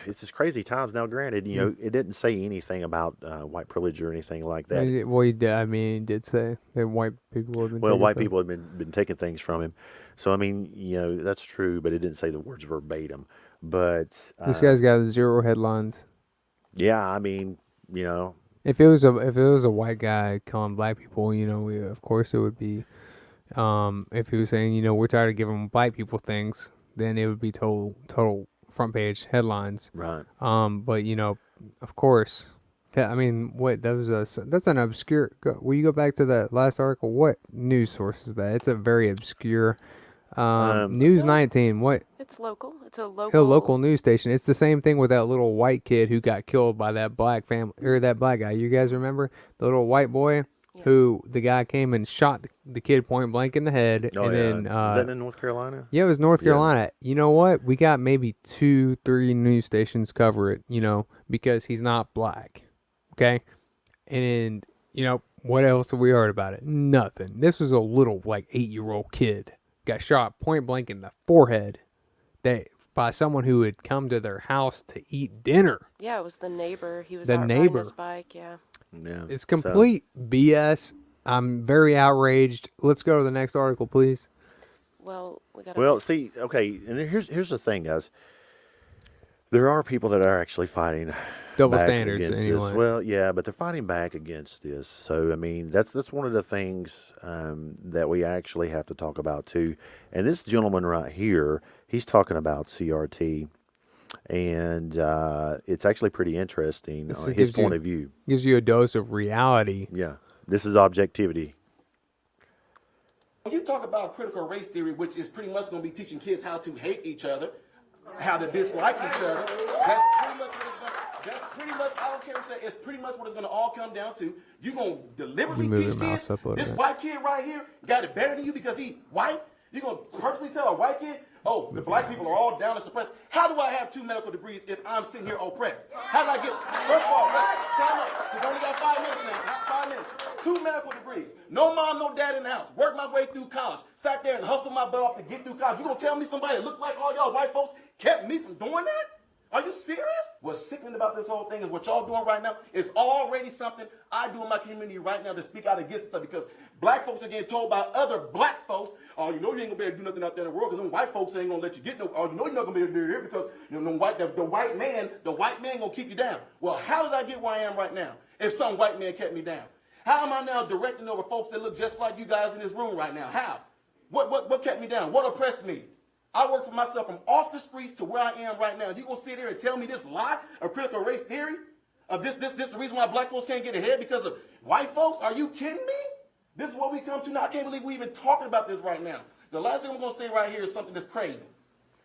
it's just crazy times. Now, granted, you know, it didn't say anything about white privilege or anything like that. Well, he did, I mean, he did say that white people have been Well, taking white stuff. people have been taking things from him. So, I mean, you know, that's true, but it didn't say the words verbatim. But, This guy's got 0 headlines. yeah, I mean, you know, If it was a white guy killing black people, you know, of course it would be. If he was saying, you know, we're tired of giving white people things, then it would be total front page headlines. right. But you know, of course, I mean, what that was that's an obscure. Will you go back to that last article? What news source is that? It's a very obscure. Um, News No, 19. What? it's local. It's a A local. local news station. It's the same thing with that little white kid who got killed by that black family or that black guy. You guys remember the little white boy Yeah. who the guy came and shot the kid point blank in the head, oh, and yeah. then Is that in North Carolina? yeah, it was North Yeah. Carolina. You know what? We got maybe 2, 3 news stations cover it. You know, because he's not black. Okay, and you know what else have we heard about it? Nothing. This was a little like 8-year-old kid got shot point blank in the forehead. By someone who had come to their house to eat dinner. Yeah, it was the neighbor. He was The out riding neighbor. his bike. Yeah. Yeah. It's complete BS. I'm very outraged. Let's go to the next article, please. Well, we got. Well, see, okay, and here's the thing, guys. There are people that are actually fighting Double back standards, against anyway. this. Well, yeah, but they're fighting back against this. So, I mean, that's one of the things that we actually have to talk about too. And this gentleman right here, he's talking about CRT, and it's actually pretty interesting This on his gives point you- of view. Gives you a dose of reality. Yeah, this is objectivity. When you talk about critical race theory, which is pretty much going to be teaching kids how to hate each other, how to dislike each other, I don't care what you say, it's pretty much what it's going to all come down to. You're going to deliberately You move teach your mouse kids, up a little this bit. white kid right here got it better than you because he white? You're going to purposely tell a white kid, oh, the black people are all down and suppressed. How do I have 2 medical degrees if I'm sitting here oppressed? How did I get, first of all, time up, because I only got 5 minutes now, 5 minutes. 2 medical degrees. No mom, no dad in the house. Worked my way through college. Sat there and hustled my butt off to get through college. You gonna tell me somebody that looked like all y'all white folks kept me from doing that? Are you serious? What's sickening about this whole thing is what y'all doing right now is already something I do in my community right now to speak out against stuff because black folks are getting told by other black folks, oh, you know you ain't gonna be able to do nothing out there in the world because them white folks ain't gonna let you get no, oh, you know you're not gonna be able to do it here because you know the white man gonna keep you down. Well, how did I get where I am right now if some white man kept me down? How am I now directing over folks that look just like you guys in this room right now? How? What kept me down? What oppressed me? I work for myself from off the streets to where I am right now. You gonna sit here and tell me this lie of critical race theory? Of this the reason why black folks can't get ahead because of white folks? Are you kidding me? This is what we come to now. I can't believe we even talking about this right now. The last thing I'm gonna say right here is something that's crazy.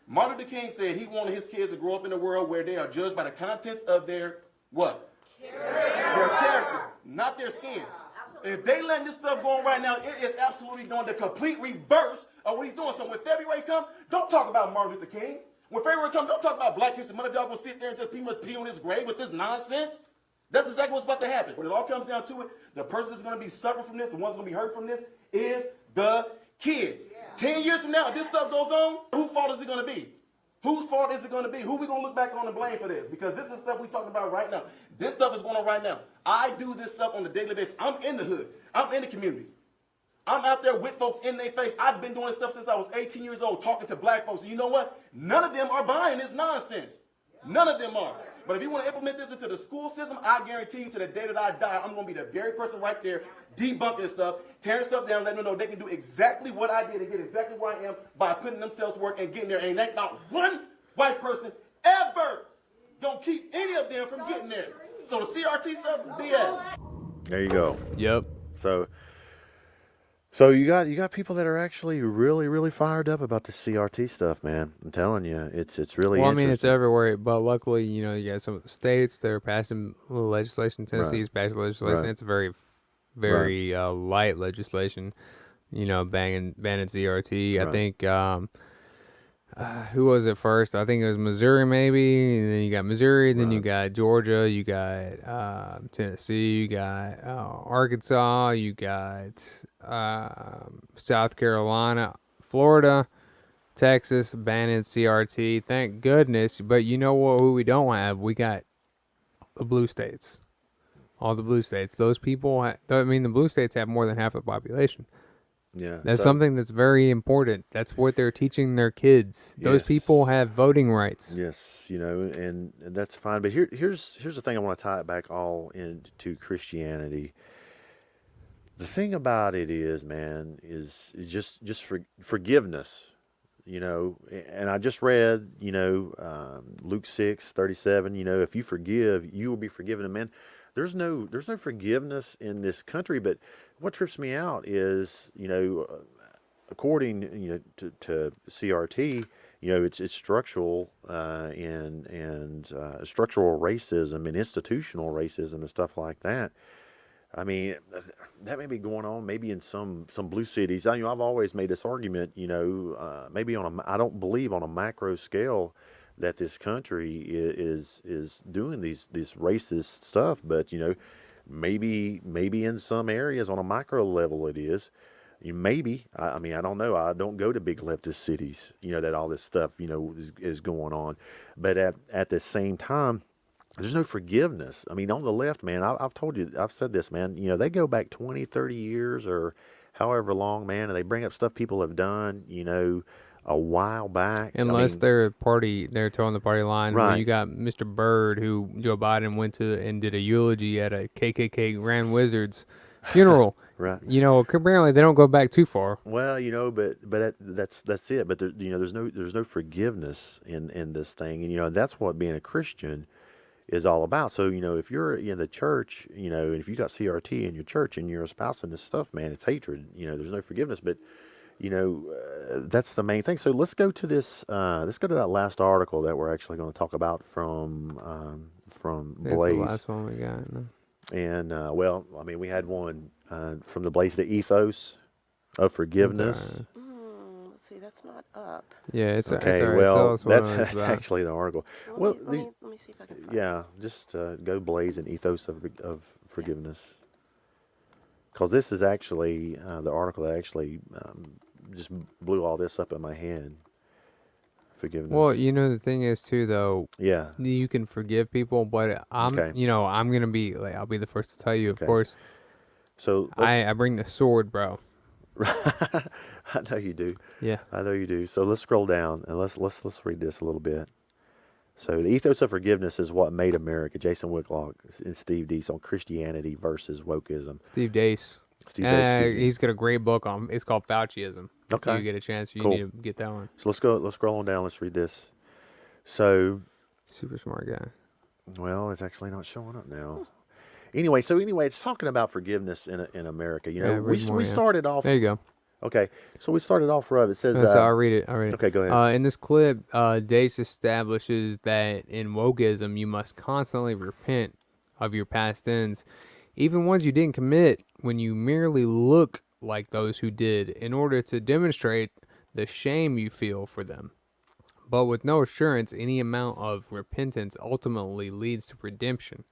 Martin Luther King said he wanted his kids to grow up in a world where they are judged by the contents of their what? Their character, not their skin. If they letting this stuff go on right now, it is absolutely doing the complete reverse of what he's doing. So when February comes, don't talk about Martin Luther King. When February comes, don't talk about Black History Month. Y'all gonna sit there and just pretty much pee on his grave with this nonsense. That's exactly what's about to happen. When it all comes down to it, the person that's gonna be suffering from this, the one's gonna be hurt from this, is the kids. 10 years from now, if this stuff goes on, whose fault is it gonna be? Whose fault is it going to be? Who we going to look back on and blame for this? Because this is stuff we're talking about right now. This stuff is going on right now. I do this stuff on a daily basis. I'm in the hood. I'm in the communities. I'm out there with folks in their face. I've been doing this stuff since I was 18 years old, talking to black folks. And you know what? None of them are buying this nonsense. None of them are. But if you want to implement this into the school system, I guarantee you to the day that I die, I'm going to be the very person right there debunking stuff, tearing stuff down, letting them know they can do exactly what I did and get exactly where I am by putting themselves to work and getting there. And ain't not one white person ever going to keep any of them from getting there. So the CRT stuff, BS. There you go. Yep. So you got people that are actually really fired up about the CRT stuff, man. I'm telling you, it's really Well, I interesting. mean, it's everywhere, but luckily, you know, you got some of the states that are passing legislation. Tennessee's passing legislation. Right. It's very light legislation, you know, banning CRT. Right. I think, who was it first? I think it was Missouri, maybe. And then you got Missouri, then you got Georgia, you got Tennessee, you got Arkansas, you got South Carolina, Florida, Texas banning CRT. Thank goodness. But you know what? Who we don't have? We got the blue states. All the blue states. Those people. I mean, the blue states have more than half the population. Yeah. That's So, something that's very important. That's what they're teaching their kids. Those yes. people have voting rights. Yes, and that's fine. But here's the thing. I want to tie it back all into Christianity. The thing about it is, man, is just forgiveness. And I just read, Luke 6:37. If you forgive, you will be forgiven. And man, there's no forgiveness in this country. But what trips me out is, according to CRT, it's structural and structural racism and institutional racism and stuff like that. I mean, that may be going on maybe in some blue cities. I've always made this argument, maybe I don't believe on a macro scale that this country is doing these racist stuff, but maybe in some areas on a micro level it is. Maybe I mean I don't know. I don't go to big leftist cities, that all this stuff is going on, but at the same time, there's no forgiveness. I mean, on the left, man, I've told you, I've said this, man, they go back 20, 30 years or however long, man, and they bring up stuff people have done, a while back. Unless they're towing the party line. Right. When you got Mr. Byrd, who Joe Biden went to and did a eulogy at a KKK Grand Wizard's funeral. Right. Apparently they don't go back too far. Well, but that's it. But there's no forgiveness in this thing, and that's what being a Christian is all about. So, if you're in the church, if you got CRT in your church and you're espousing this stuff, man, it's hatred. There's no forgiveness. But, that's the main thing. So let's go to this. Let's go to that last article that we're actually going to talk about from That's Blaze. the last one we got. No? And well, I mean, we had one from the Blaze, the ethos of forgiveness. Let's see, that's not up. Yeah, it's Okay. it's all right. Well, Tell us what that's it's about. actually the article. Let me see if I can find it. Yeah, just go Blaze and ethos of forgiveness, because this is actually the article that actually just blew all this up in my head. Forgiveness. Well, the thing is too, though. Yeah. You can forgive people, but Okay. I'm gonna be like, I'll be the first to tell you, of Okay. course. So I bring the sword, bro. I know you do. Yeah. I know you do. So let's scroll down and let's read this a little bit. So the ethos of forgiveness is what made America. Jason Whitlock and Steve Deese on Christianity versus wokeism. Steve Dace. Steve Deese, excuse me. He's got a great book on. It's called Fauciism. Okay. If you get a chance, you Cool. need to get that one. So let's scroll on down. Let's read this. So, Super smart guy. well, it's actually not showing up now. Anyway, it's talking about forgiveness in America. Yeah, read more, we yeah. started off. There you go. Okay, so we started off rough. It says. So I'll read it. Okay, go ahead. In this clip, Dace establishes that in wokeism, you must constantly repent of your past sins, even ones you didn't commit, when you merely look like those who did, in order to demonstrate the shame you feel for them. But with no assurance, any amount of repentance ultimately leads to redemption.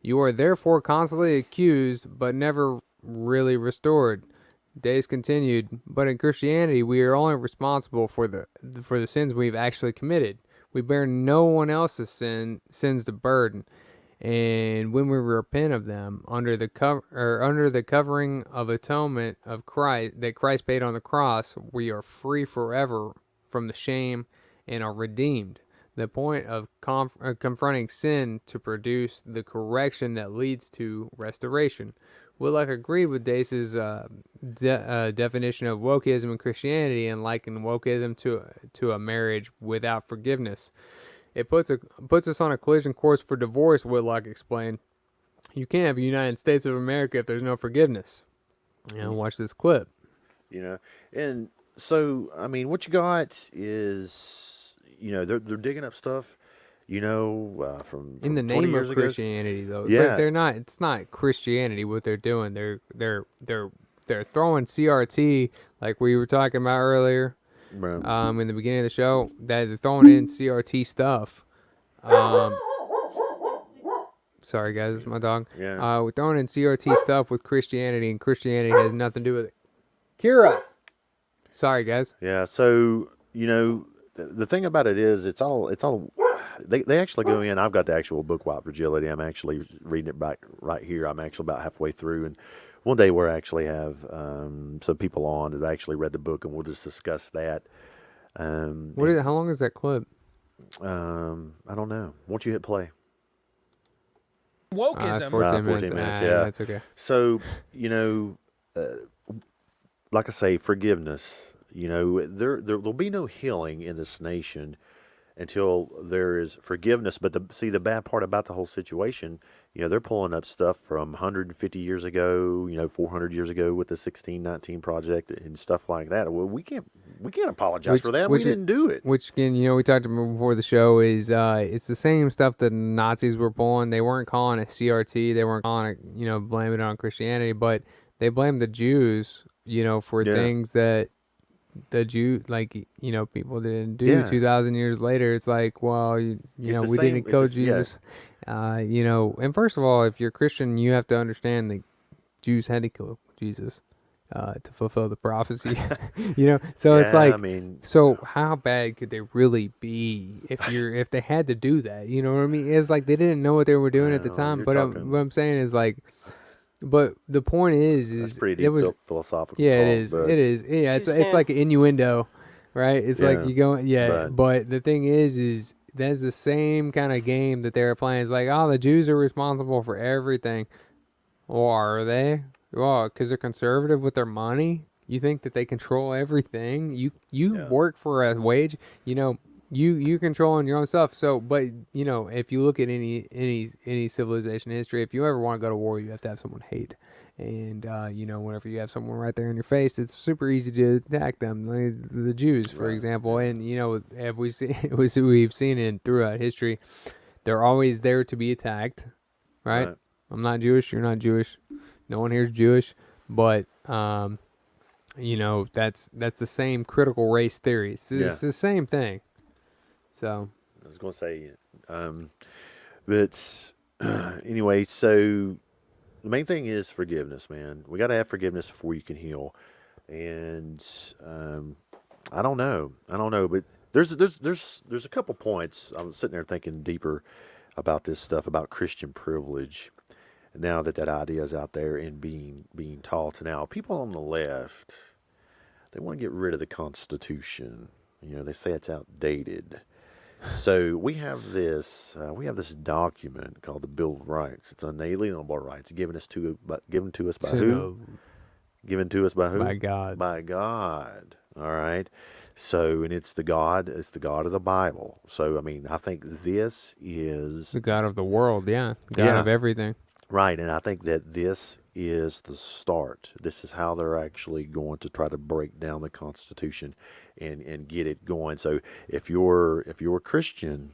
You are therefore constantly accused, but never really restored. Days continued, but in Christianity, we are only responsible for the sins we've actually committed. We bear no one else's sins to burden, and when we repent of them under the covering of atonement of Christ that Christ paid on the cross, we are free forever from the shame and are redeemed. The point of confronting sin to produce the correction that leads to restoration. Whitlock agreed with Dace's definition of wokeism in Christianity and likened wokeism to a marriage without forgiveness. It puts us on a collision course for divorce, Whitlock explained. You can't have a United States of America if there's no forgiveness. Watch this clip. And so, I mean, what you got is, they're digging up stuff, from In the 20 name years of ago. Christianity, though. Yeah. But they're not. It's not Christianity what they're doing. They're throwing CRT like we were talking about earlier. Right. In the beginning of the show, that they're throwing in CRT stuff. Sorry guys, it's my dog. Yeah. We're throwing in CRT stuff with Christianity, and Christianity has nothing to do with it. Kira. Sorry guys. Yeah. So you know, the thing about it is, it's all. They actually go in. I've got the actual book, White Fragility. I'm actually reading it back right here. I'm actually about halfway through, and one day we'll actually have some people on that actually read the book, and we'll just discuss that. What is? How long is that clip? I don't know. Once you hit play, It's Wokeism. 14 minutes. 14 minutes. Ah, Yeah. that's okay. So you know, like I say, forgiveness. You know, there'll be no healing in this nation until there is forgiveness. But the bad part about the whole situation, you know, they're pulling up stuff from 150 years ago, you know, 400 years ago with the 1619 project and stuff like that. Well, we can't apologize for that. We didn't do it. Which again, you know, we talked about before the show is it's the same stuff that Nazis were pulling. They weren't calling it CRT. They weren't calling it, you know, blaming it on Christianity, but they blamed the Jews, you know, for Yeah. things that the Jew, like, you know, people didn't do. Yeah. 2,000 years later, it's like, well, you It's know, the we same- didn't it's kill the s- yeah. Jesus. You know, and first of all, if you're Christian, you have to understand that Jews had to kill Jesus to fulfill the prophecy. You know, so it's Yeah, like, I mean, so how bad could they really be if they had to do that? You know what I mean? It's like they didn't know what they were doing at the well, time. you're But talking. what I'm saying is like, but the point That's is pretty it deep was. philosophical Yeah, it talk, is. but It is. Yeah, Too it's like soon. an innuendo, right? It's like Yeah, you go, yeah. but But the thing is that's the same kind of game that they're playing. It's like, oh, the Jews are responsible for everything. Well, are they? Well, because they're conservative with their money. You think that they control everything? You yeah, work for a wage. You know, you controlling your own stuff. So, but you know, if you look at any civilization history, if you ever want to go to war, you have to have someone hate. And you know, whenever you have someone right there in your face, it's super easy to attack them. Like the Jews, for right, example. yeah, And you know, have we see, we've seen it throughout history. They're always there to be attacked, right? right, I'm not Jewish. You're not Jewish. No one here is Jewish, but you know, that's the same critical race theory. yeah. It's the same thing. So I was gonna say, but anyway, so the main thing is forgiveness, man. We got to have forgiveness before you can heal. And I don't know, but there's a couple points. I was sitting there thinking deeper about this stuff about Christian privilege. Now that idea is out there and being taught now, people on the left, they want to get rid of the Constitution. You know, they say it's outdated. So we have this document called the Bill of Rights. It's unalienable rights given to us by who? Given to us by who? by God, By God. All right. So, and it's the God of the Bible. So, I mean, I think this is the God of the world, yeah, God yeah, of everything. right, and I think that this is the start. This is how they're actually going to try to break down the Constitution and get it going. So, if you're a Christian,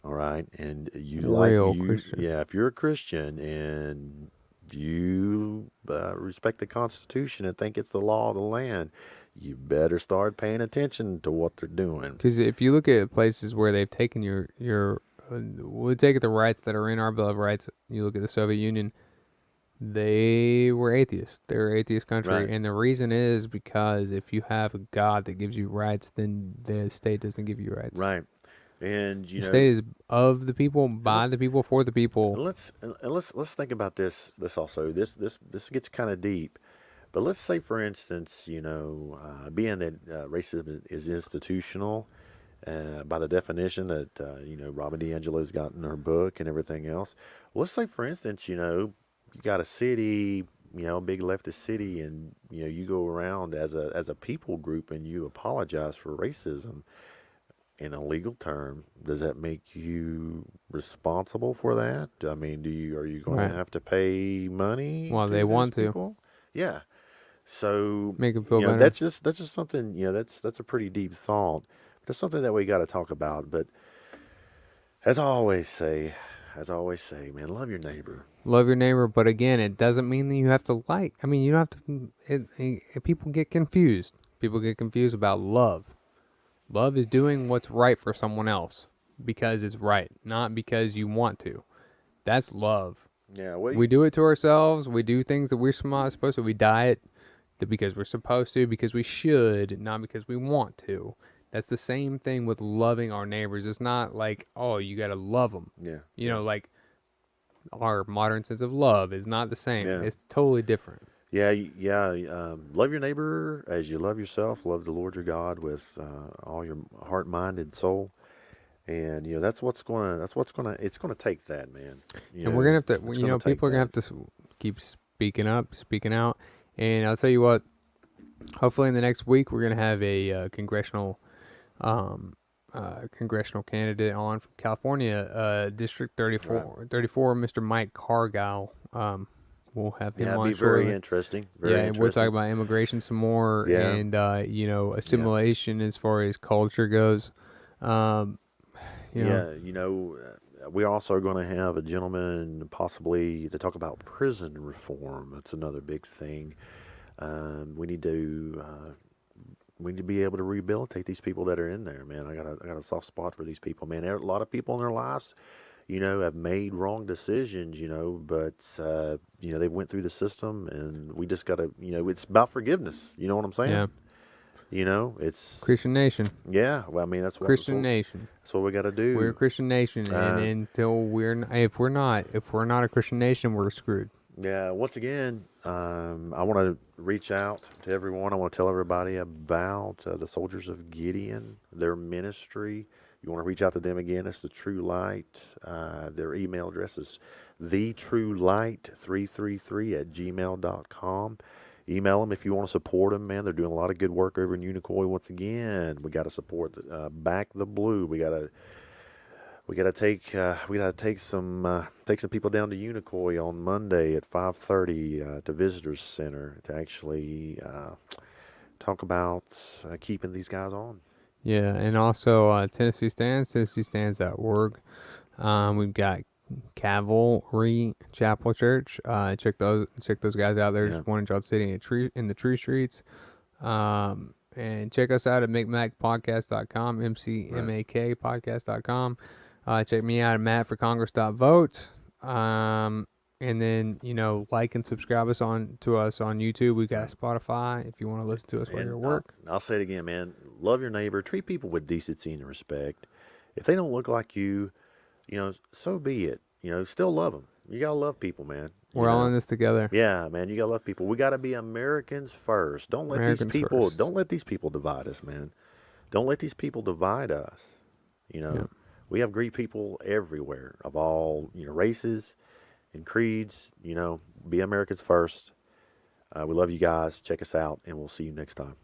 all right, and Real Christian. yeah, if you're a Christian and you respect the Constitution and think it's the law of the land, you better start paying attention to what they're doing. Because if you look at places where they've taken your we'll take the rights that are in our Bill of Rights. You look at the Soviet Union, they were atheists. They're an atheist country, Right, and the reason is because if you have a God that gives you rights, then the state doesn't give you rights. right, and The state is of the people, by let's the people, for the and people. let's think about this also. This gets kind of deep. But let's say, for instance, being that racism is institutional, by the definition that Robin DiAngelo's got in her book and everything else. Let's say, for instance, you got a city, a big leftist city, and you go around as a people group and you apologize for racism in a legal term. Does that make you responsible for that? I mean, are you going to Right. have to pay money Well, to they those want to people? Yeah. So, make them feel better. that's just something, that's a pretty deep thought. That's something that we got to talk about. But as I always say, man, love your neighbor. Love your neighbor, but again, it doesn't mean that you have to like. I mean, you don't have to. People get confused. People get confused about love. Love is doing what's right for someone else because it's right, not because you want to. That's love. Yeah, We do it to ourselves. We do things that we're not supposed to. We diet because we're supposed to, because we should, not because we want to. That's the same thing with loving our neighbors. It's not like, oh, you got to love them. Yeah. You know, like our modern sense of love is not the same. Yeah. It's totally different. Yeah, love your neighbor as you love yourself. Love the Lord your God with all your heart, mind, and soul. And it's gonna take that, man. And we're gonna have to, It's you gonna know, take people are gonna that. have to keep speaking up, speaking out. And I'll tell you what, hopefully in the next week we're gonna have a congressional candidate on from California, District 34, Mr. Mike Cargile. We'll have Yeah, him it'd on be very shortly. interesting. Yeah, Very and we'll talk interesting. about immigration some more, Yeah, and you know, yeah, assimilation as far as culture goes. Um, you know, yeah. We also are going to have a gentleman possibly to talk about prison reform. That's another big thing. Um, we need to uh, we need to be able to rehabilitate these people that are in there, man. I got a soft spot for these people, man. A lot of people in their lives, have made wrong decisions, but they've went through the system, and we just got to, it's about forgiveness. You know what I'm saying? yeah, It's Christian nation, yeah. Well, I mean, Christian nation. that's what we got to We're a do. Christian nation, and Uh, until if we're not a Christian nation, we're screwed. yeah. Once again, I want to reach out to everyone. I want to tell everybody about the Soldiers of Gideon, their ministry. You want to reach out to them again? It's the True Light. Their email address is thetruelight333@gmail.com. Email them if you want to support them, man. They're doing a lot of good work over in Unicoi. Once again, we got to support Back the Blue. We got to take some people down to Unicoi on Monday at 5:30 to Visitors Center to actually talk about keeping these guys on. Yeah, and also Tennessee Stands, TennesseeStands.org. We've got Cavalry Chapel Church. Check those guys out. There's Yeah. one in Charlotte City in the Tree Streets. And check us out at McMakPodcast.com, MCMAK podcast.com. Check me out at MattForCongress.vote. And then, like and subscribe to us on YouTube. We've got Spotify if you want to listen to us while you're at And work. I'll say it again, man. Love your neighbor. Treat people with decency and respect. If they don't look like you, so be it. Still love them. You gotta love people, man. We're all in this together. Yeah, man. You gotta love people. We gotta be Americans first. Americans first. Don't let these people divide us, man. Don't let these people divide us. You know, Yeah. we have great people everywhere of all races and creeds. Be Americans first. We love you guys. Check us out, and we'll see you next time.